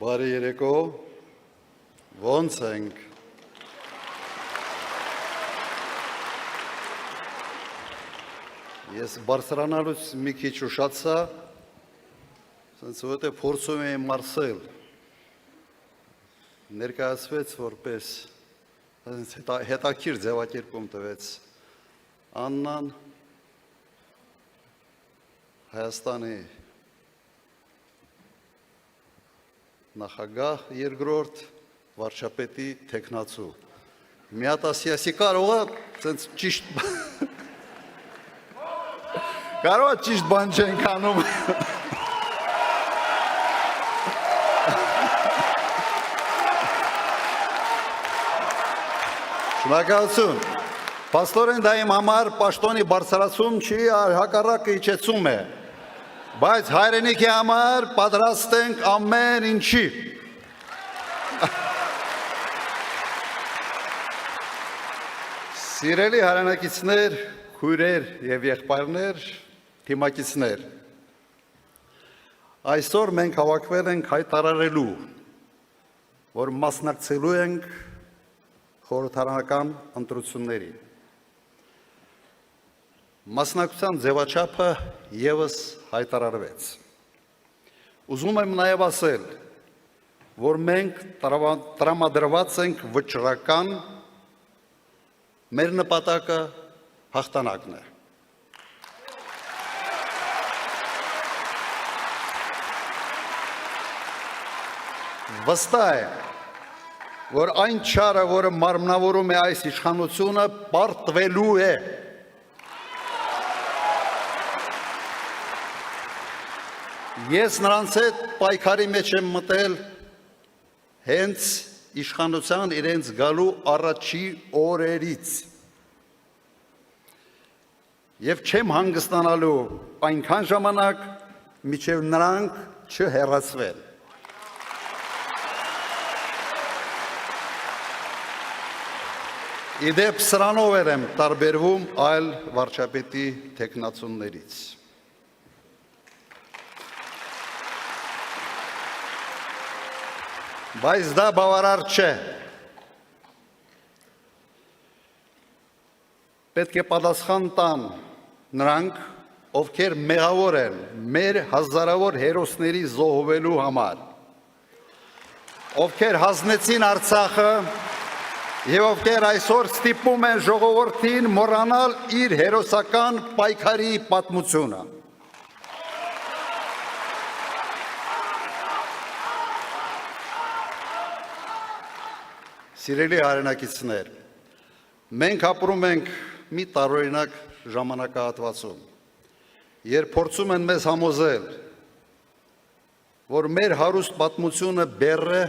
Բարի երեկո, ոնց ենք։ Ես բարձրանալուց մի քիչ ուշացա, սենց որտեղ փորձում եմ մարսել, ներկայացվեց որպես հետաքրքիր ձևակերպում տվեց Աննան, Հայաստանի նախագահ երկրորդ վարչապետի թեկնածու։ Մի հատ ասի կարող է սենց ճիշտ կարող է ճիշտ բան չենք անում։ Շնորհակալություն։ Պաստորեն դա իմ համար պաշտոնի բարձրացում չի, հակառակը իջեցում է։ Բայց հայրենիքի համար պատրաստ ենք ամեն ինչի։ Սիրելի հայրենակիցներ, քույրեր եւ եղբայրներ, թիմակիցներ, այսօր մենք հավաքվել ենք հայտարարելու, որ մասնակցելու ենք խորհրդարանական ընտրություններին։ Մասնակցության ձևաչափը ևս հայտարարվեց։ Ուզում եմ նաև ասել, որ մենք տրամադրված ենք վճռական, մեր նպատակը հաղթանակն է։ Վստահ է, որ այն չարը, որը մարմնավորում է այս իշխանությունը, պարտվելու է։ Ես նրանց հետ պայքարի մեջ եմ մտել հենց իշխանության իրենց գալու առաջի օրերից։ Եվ չեմ հանգստանալու այնքան ժամանակ, մինչև նրանք չհեռացվեն։ Իդեպ սրանով եմ տարբերվում այլ վարչապետի թեկնածուներից։ Բայց դա բավարար չէ։ Պետք է պատասխան տան նրանք, ովքեր մեղավոր են մեր հազարավոր հերոսների զոհվելու համար, ովքեր հանձնեցին Արցախը եւ ովքեր այսօր ստիպում են ժողովրդին մոռանալ իր հերոսական պայքարի պատմությունը։ Սիրելի հայրենակիցներ, մենք ապրում ենք մի տարօրինակ ժամանակահատվածում, երբ փորձում են մեզ համոզել, որ մեր հարուստ պատմությունը բեռ է,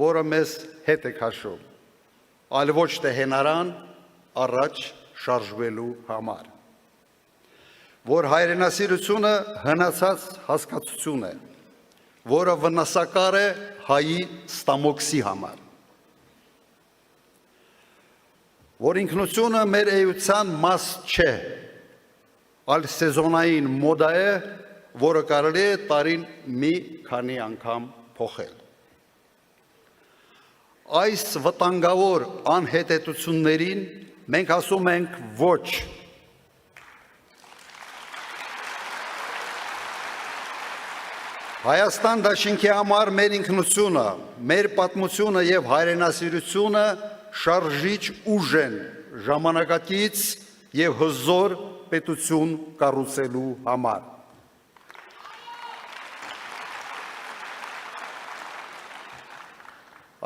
որը մեզ հետ է քաշում, այլ ոչ թե հենարան առաջ շարժվելու համար, որ հայրենասիրությունը հնացած հասկացություն է, որը վնասակար է հայի ստամոքսի համար, որ ինքնությունը մեր էության մաս չէ, այլ սեզոնային մոդա է, որը կարելի է տարին մի քանի անգամ փոխել։ Այս վտանգավոր անհետեցություններին մենք ասում ենք ոչ։ Հայաստան դաշինքի համար մեր ինքնությունը, մեր պատմությունը եւ հայրենասիրությունը շարժիչ ուժ են ժամանակակից եւ հզոր պետություն կառուցելու համար։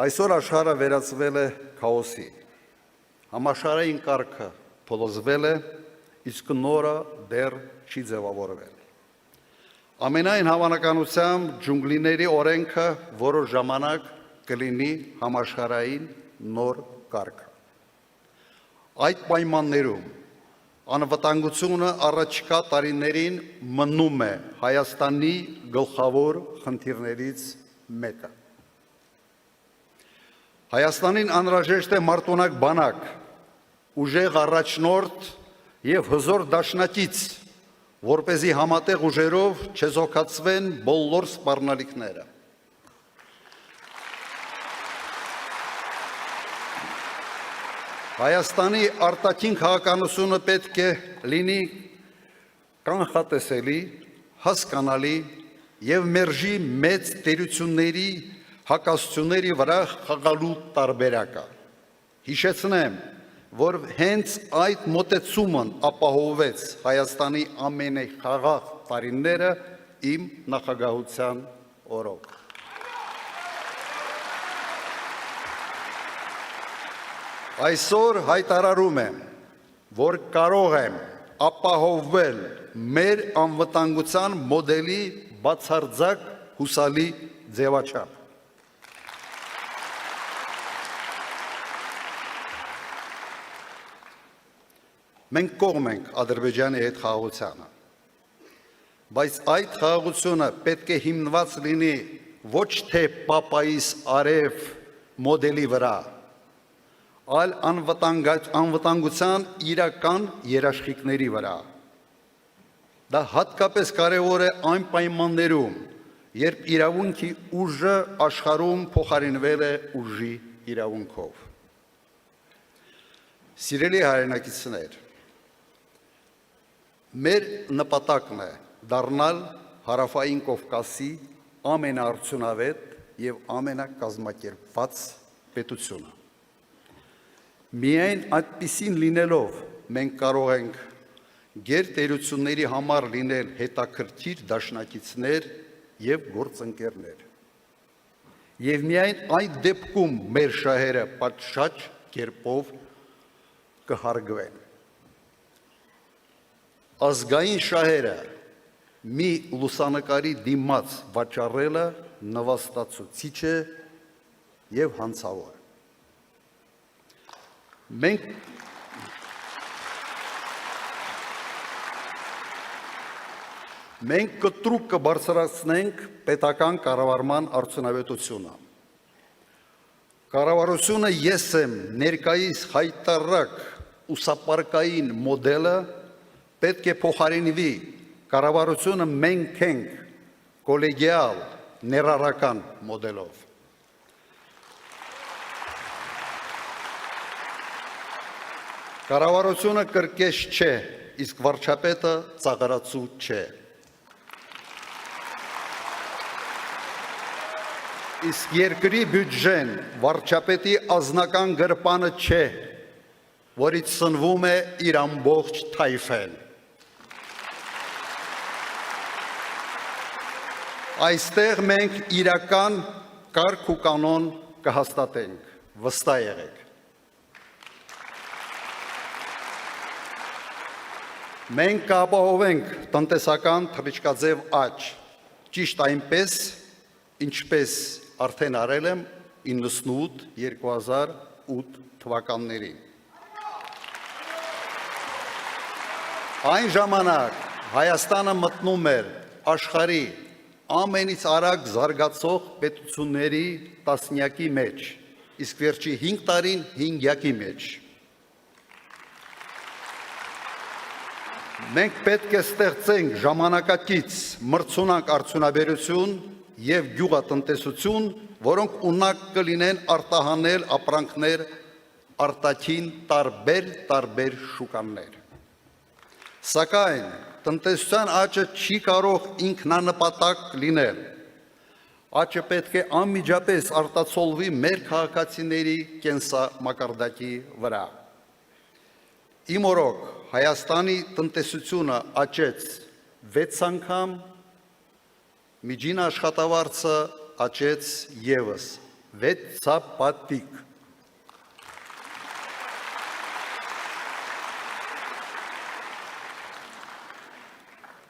Այսօր աշխարհը վերածվել է քաոսի։ Համաշխարհային կարգը փլուզվել է, իսկ նորը դեռ չի ձևավորվել։ Ամենայն հավանականությամբ ջունգլիների օրենքը որոշ ժամանակ կլինի համաշխարհային նոր կարգ։ Այդ պայմաններում անվտանգությունը առաջիկա տարիներին մնում է Հայաստանի գլխավոր խնդիրներից մեկը։ Հայաստանին անհրաժեշտ է մարտունակ բանակ, ուժեղ առաջնորդ եւ հզոր դաշնակից, որպեսզի համատեղ ուժերով չեզոքացվեն բոլոր սպառնալիքները։ Հայաստանի արտաքին քաղաքականությունը պետք է լինի կանխատեսելի, հասկանալի եւ մերժի մեծ տերությունների հակասությունների վրա խաղալու տարբերակը։ Հիշեցնեմ, որ հենց այդ մոտեցումն ապահովեց Հայաստանի ամենախաղաղ տարիները իմ նախագահության օրոք։ Այսօր հայտարարում եմ, որ կարող եմ ապահովել մեր անվտանգության մոդելի բացարձակ հուսալի ձևաչափ։ Մենք կողմ ենք Ադրբեջանի հետ խաղաղությանը, բայց այդ խաղաղությունը պետք է հիմնված լինի ոչ թե պապայիս արև մոդելի վրա, այլ անվտանգության իրական երաշխիքների վրա։ Դա հատկապես կարևոր է այն պայմաններում, երբ իրավունքի ուժը աշխարհում փոխարինվել է ուժի իրավունքով։ Սիրելի հայրենակիցներ, մեր նպատակն է դառնալ Հարավային Կովկասի ամենաարդյունավետ եւ ամենակազմակերպված պետությունը։ Միայն այդպիսին լինելով մենք կարող ենք գերտերությունների համար լինել հետաքրքիր դաշնակիցներ եւ գործընկերներ։ Եվ միայն այդ դեպքում մեր շահերը պատշաճ կերպով կհարգվեն։ Ազգային շահերը մի լուսանկարի դիմաց վաճառելը նվաստացուցիչ է եւ հանցավոր։ Մենք կտրուկ կբարձրացնենք պետական կառավարման արդյունավետությունը։ Կառավարությունը ես եմ ներկայիս հայտարարակ ուսապարկային մոդելը պետք է փոխարինվի կառավարությունը մենք ենք կոլեգիալ ներառական մոդելով։ Կառավարությունը կրկես չէ, իսկ վարչապետը ծաղրացու չէ։ Իսկ երկրի բյուջեն վարչապետի ազնական գրպանը չէ, որից սնվում է իր ամբողջ թայֆեն։ Այստեղ մենք իրական կարգ ու կանոն կհաստատենք, վստահ եղեք։ Մենք կապահովենք տնտեսական թռիչքաձև աճ, ճիշտ այնպես, ինչպես արդեն արել եմ 98-2008 թվականներին։ Այն ժամանակ Հայաստանը մտնում էր աշխարհի ամենից արագ զարգացող պետությունների տասնյակի մեջ, իսկ վերջի 5 տարին 5-յակի մեջ։ Մենք պետք է ստեղծենք ժամանակակից մրցունակ արդյունաբերություն եւ գյուղատնտեսություն, որոնք ունակ կլինեն արտահանել ապրանքներ արտաքին տարբեր շուկաներ։ Սակայն տնտեսության աճը չի կարող ինքնանպատակ լինել։ Աճը պետք է անմիջապես արտացոլվի մեր քաղաքացիների կենսամակարդակի վրա։ Իմ օրոք Հայաստանի տնտեսությունը աճեց 6 անգամ, միջին աշխատավարձը աճեց ևս 6-ապատիկ։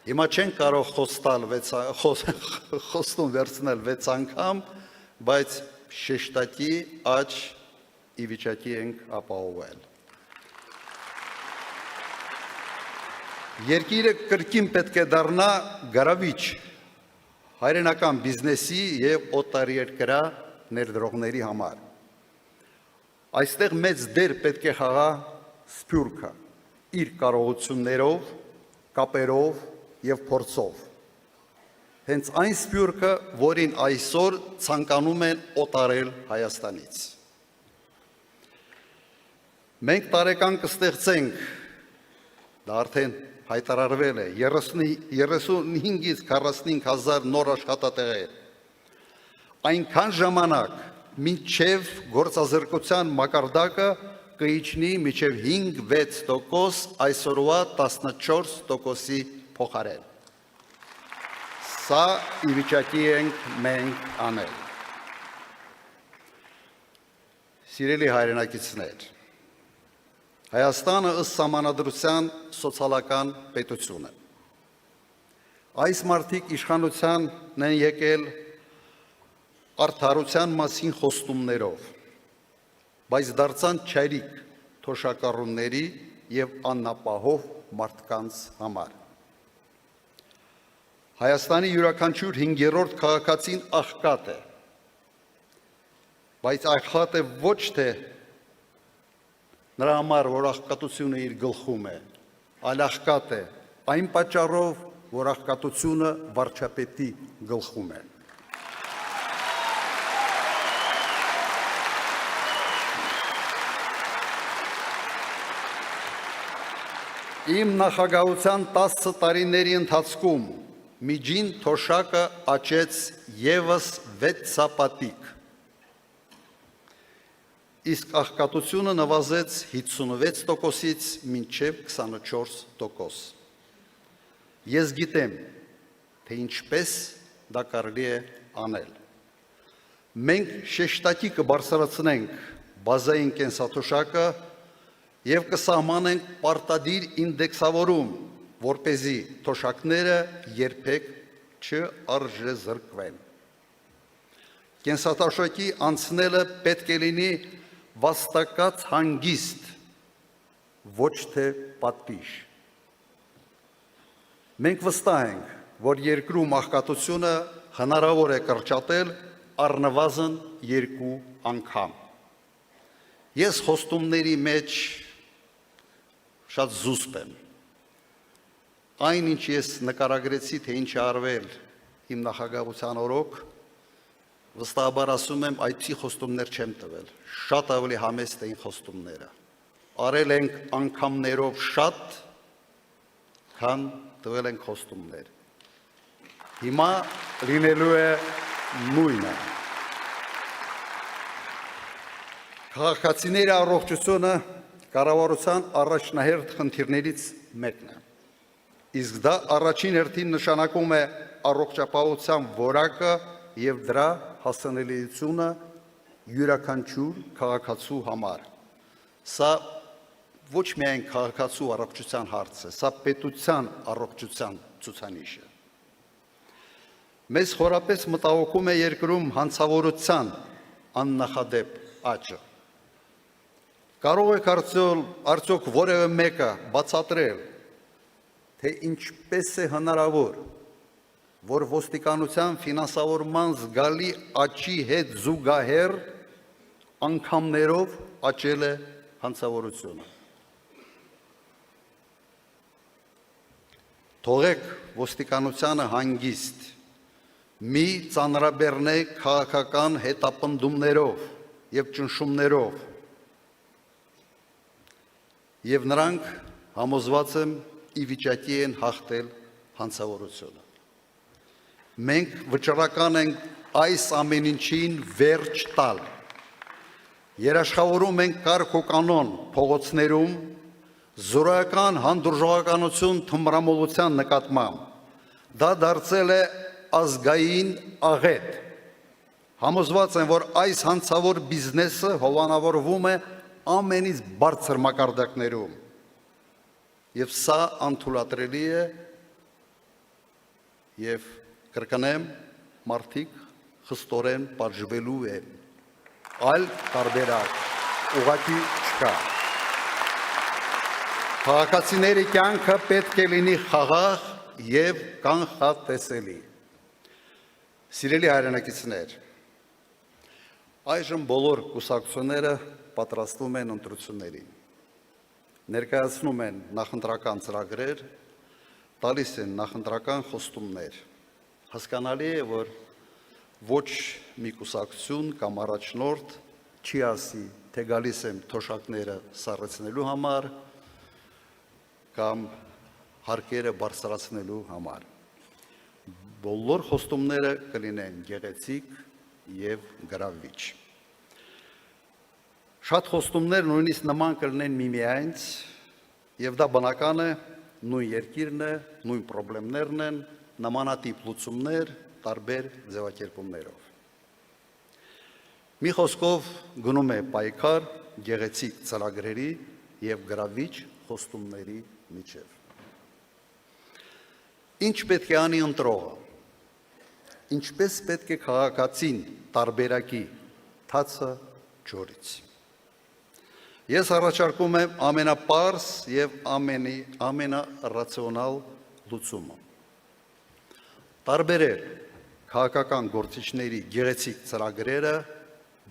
Հիմա չեն կարող խոստում վերցնել 6 անգամ, բայց շեշտակի աճ ի վիճակի ենք ապահովել։ Երկիրը կրկին պետք է դառնա գրավիչ հայրենական բիզնեսի եւ օտարերկրյա ներդրողների համար։ Այստեղ մեծ դեր պետք է խաղա Սփյուռքը իր կարողություններով, կապերով եւ փորձով։ Հենց այն Սփյուռքը, որին այսօր ցանկանում են օտարել Հայաստանից։ Մենք տարեկան կստեղծենք, դա արդեն հայտարարվել է, 35-ից 45 հազար նոր աշխատատեղեր, այնքան ժամանակ, մինչև գործազրկության մակարդակը կիջնի մինչև 5-6%, այսօրվա 14%-ի փոխարեն։ Սա ի վիճակի ենք մենք անել։ Սիրելի հայրենակիցներ, Հայաստանը ըստ սահմանադրության սոցիալական պետություն է։ Այս մարդիկ իշխանության են եկել արդարության մասին խոստումներով, բայց դարձան չայրիկ թոշակառուների և անապահով մարդկանց համար։ Հայաստանի յուրաքանչյուր 5-րդ քաղաքացին աղքատ է, բայց աղքատ է ոչ թե նրա համար, որ աղքատությունը իր գլխում է, այլ աղքատ է այն պատճառով, որ աղքատությունը վարչապետի գլխում է։ Իմ նախագահության 10 տարիների ընթացքում միջին թոշակը աճեց ևս 6-սապատիկ, իսկ աղքատությունը նվազեց 56%-ից մինչև 24%։ Ես գիտեմ, թե ինչպես դա կարելի է անել։ Մենք շեշտակի կբարձրացնենք բազային կենսաթոշակը և կսահմանենք պարտադիր ինդեքսավորում, որպեսզի թոշակները երբեք չարժեզրկվեն։ Կենսաթոշակի անցնելը պետք է լինի վաստակած հանգիստ, ոչ թե պատվիշ։ Մենք վստահ ենք, որ երկրում աղքատությունը հնարավոր է կրճատել առնվազն 2 անգամ։ Ես խոստումների մեջ շատ զուսպ եմ։ Այն, ինչ ես նկարագրեցի, թե ինչ է արվել իմ նախագահության օրոք, վստահաբար ասում եմ, այդպիսի խոստումներ չեմ տվել, շատ ավելի համեստ էին խոստումները։ Արել ենք անգամներով շատ, քան տվել ենք խոստումներ։ Հիմա լինելու է նույնը։ Քաղաքացիների առողջությունը կառավարության առաջնահերթ խնդիրներից մեկն է։ Իսկ դա առաջին հերթին նշանակում է առողջապահության որակը և դրա հասանելիությունը յուրաքանչյուր քաղաքացու համար։ Սա ոչ միայն քաղաքացու առողջության հարց է, սա պետության առողջության ցուցանիշ է։ Մեզ խորապես մտահոգում է երկրում հանցավորության աննախադեպ աճը։ Կարող եք արդյոք որևէ մեկը բացատրել, թե ինչպես է հնարավոր, որ ոստիկանության ֆինանսավորման զգալի աճի հետ զուգահեռ անգամներով աճել է հանցավորությունը։ Թողեք ոստիկանությանը հանգիստ, մի ծանրաբեռնեք քաղաքական հետապնդումներով և ճնշումներով, և նրանք համոզված եմ ի վիճակի են հաղթել հանցավորությունը։ Մենք վճռական ենք այս ամեն ինչին վերջ տալ։ Երաշխավորում ենք կարգ ու կանոն փողոցներում, զորայական հանդուրժողականություն թմրամոլության նկատմամբ։ Դա դարձել է ազգային աղետ։ Համոզված եմ, որ այս հանցավոր բիզնեսը հովանավորվում է ամենից բարձր մակարդակներում, և սա անթույլատրելի է, և կրկնեմ, մարդիկ խստորեն պատժվելու են, այլ տարբերակ ուղղակի չկա։ Քաղաքացիների կյանքը պետք է լինի խաղաղ և կանխատեսելի։ Սիրելի հայրենակիցներ, այժմ բոլոր կուսակցությունները պատրաստվում են ընտրություններին, ներկայացնում են նախընտրական ծրագրեր, տալիս են նախընտրական խոստումներ։ Հասկանալի է, որ ոչ մի կուսակցություն կամ առաջնորդ չի ասի թե գալիս եմ թոշակները սառեցնելու համար կամ հարկերը բարձրացնելու համար։ Բոլոր խոստումները կլինեն գեղեցիկ եւ գրավիչ։ Շատ խոստումներ նույնիսկ նման կլինեն միմյանց, եւ դա բնական է, նույն երկիրն է, նույն խնդիրներն են, նմանատիպ լուծումներ տարբեր ձևակերպումներով։ Մի խոսքով գնում է պայքար գեղեցիկ ծրագրերի եւ գրավիչ խոստումների միջև։ Ինչ պետք է անի ընտրողը, ինչպես պետք է քաղաքացին տարբերակի թացը ջորից։ Ես առաջարկում եմ ամենապարզ եւ ամենառացիոնալ լուծումը։ Տարբերել քաղաքական գործիչների գեղեցիկ ծրագրերը,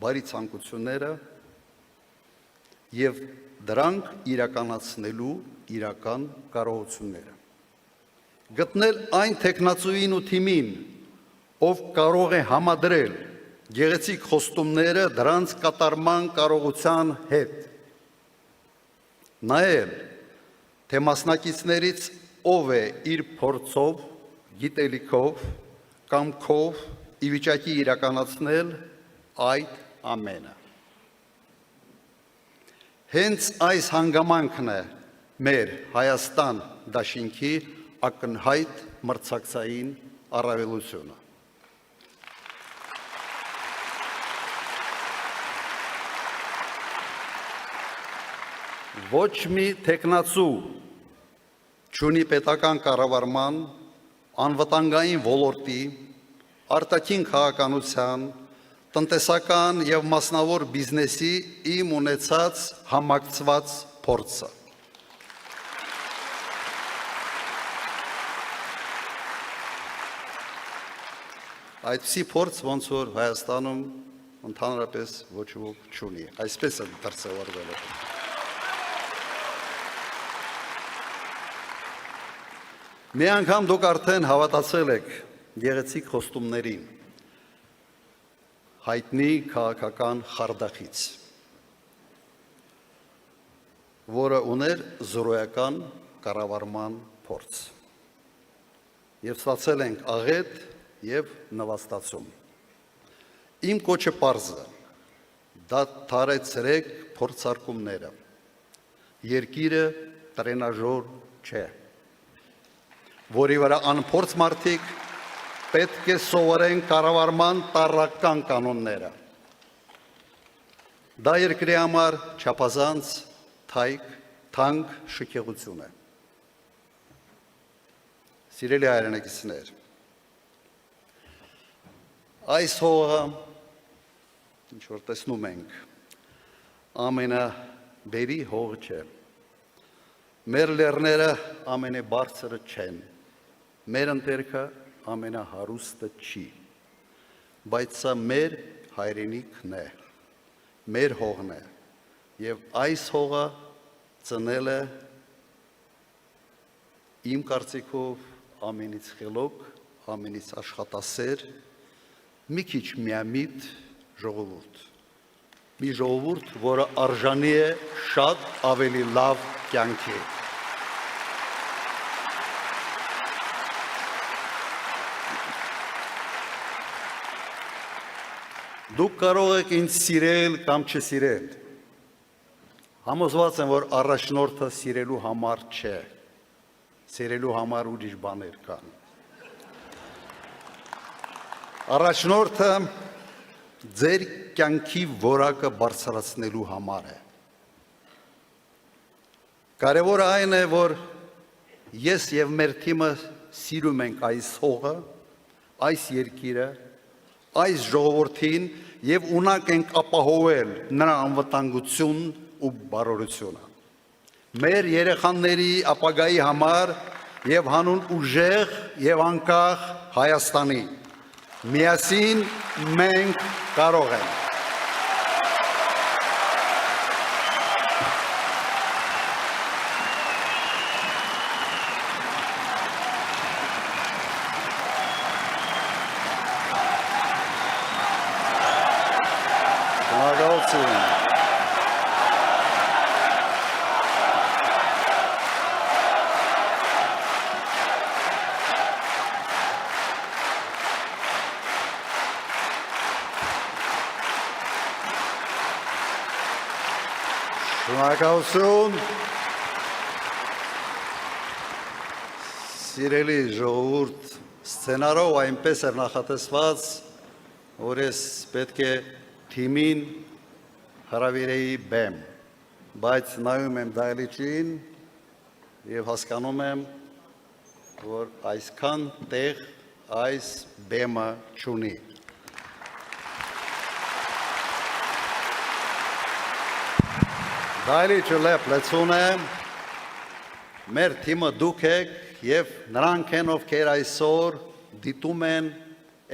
բարի ցանկությունները եւ դրանք իրականացնելու իրական կարողությունները։ Գտնել այն տեխնացուին ու թիմին, ով կարող է համադրել գեղեցիկ խոստումները դրանց կատարման կարողության հետ։ Նայել, թե մասնակիցներից ով է իր փորձով, գիտելիքով, կամքով ի վիճակի իրականացնել այդ ամենը։ Հենց այս հանգամանքն է մեր Հայաստան դաշինքի ակնհայտ մրցակցային առավելությունը։ Ոչ մի տեխնացու չունի պետական կառավարման, անվտանգային ոլորտի, արտաքին քաղաքականության, տնտեսական եւ մասնավոր բիզնեսի իմ ունեցած համակցված փորձը։ Այդպիսի փորձ ոնց որ Հայաստանում ընդհանրապես ոչ ոք չունի, այսպես է դրսևորվել։ Մի անգամ դուք արդեն հավատացել եք գեղեցիկ խոստումներին, հայտնի քաղաքական խարդախից, որը ուներ զրոյական կառավարման փորձ։ Եվ ստացել ենք աղետ եւ նվաստացում։ Իմ կոչը պարզ է, դա թարեցրեք փորձարկումները։ Երկիրը տրենաժոր չէ, որի վրա անփորձ մարդիկ պետք է սովորեն կառավարման տարրական կանոնները։ Դա երկրի համար չափազանց թանկ շքեղություն է։ Սիրելի հայրենակիցներ, այս հողը, ինչ որ տեսնում ենք, ամենաբերի հողը չէ։ Մեր լեռները ամենաբարձրը չեն, մեր ընտերքը ամենահարուստը չի, բայց սա մեր հայրենիքն է, մեր հողն է, եւ այս հողը ծնել է իմ կարծիքով ամենից խելոք, ամենից աշխատասեր, մի քիչ միամիտ ժողովուրդ, մի ժողովուրդ, որը արժանի է շատ ավելի լավ կյանքի։ Դուք կարող եք ինձ սիրել կամ չսիրել, համոզված եմ, որ առաջնորդը սիրելու համար չէ, սիրելու համար ուրիշ բաներ կան։ Առաջնորդը ձեր կյանքի որակը բարձրացնելու համար է։ Կարևորը այն է, որ ես եւ մեր թիմը սիրում ենք այս հողը, այս երկիրը, այս ժողովրդին եւ ունակ ենք ապահովել նրա անվտանգությունն ու բարօրությունը։ Մեր երեխաների ապագայի համար եւ հանուն ուժեղ եւ անկախ Հայաստանի։ Միասին մենք կարող ենք։ Շնորհակալություն։ Շնորհակալություն։ Սիրելի ժողովուրդ, սցենարով այնպես էր նախատեսված, որ ես պետք է թիմին հրավիրեի բեմ, բայց նայում եմ դահլիճին եւ հասկանում եմ, որ այսքան տեղ այս բեմը չունի։ Դահլիճը լեցուն է, մեր թիմը դուք եք եւ նրանք են, ովքեր այսօր դիտում են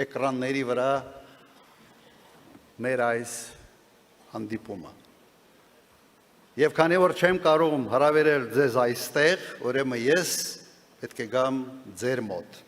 էկրանների վրա մեր այս հանդիպումը։ Եվ քանի որ չեմ կարող հրավիրել ձեզ այստեղ, ուրեմն ես պետք է գամ ձեր մոտ։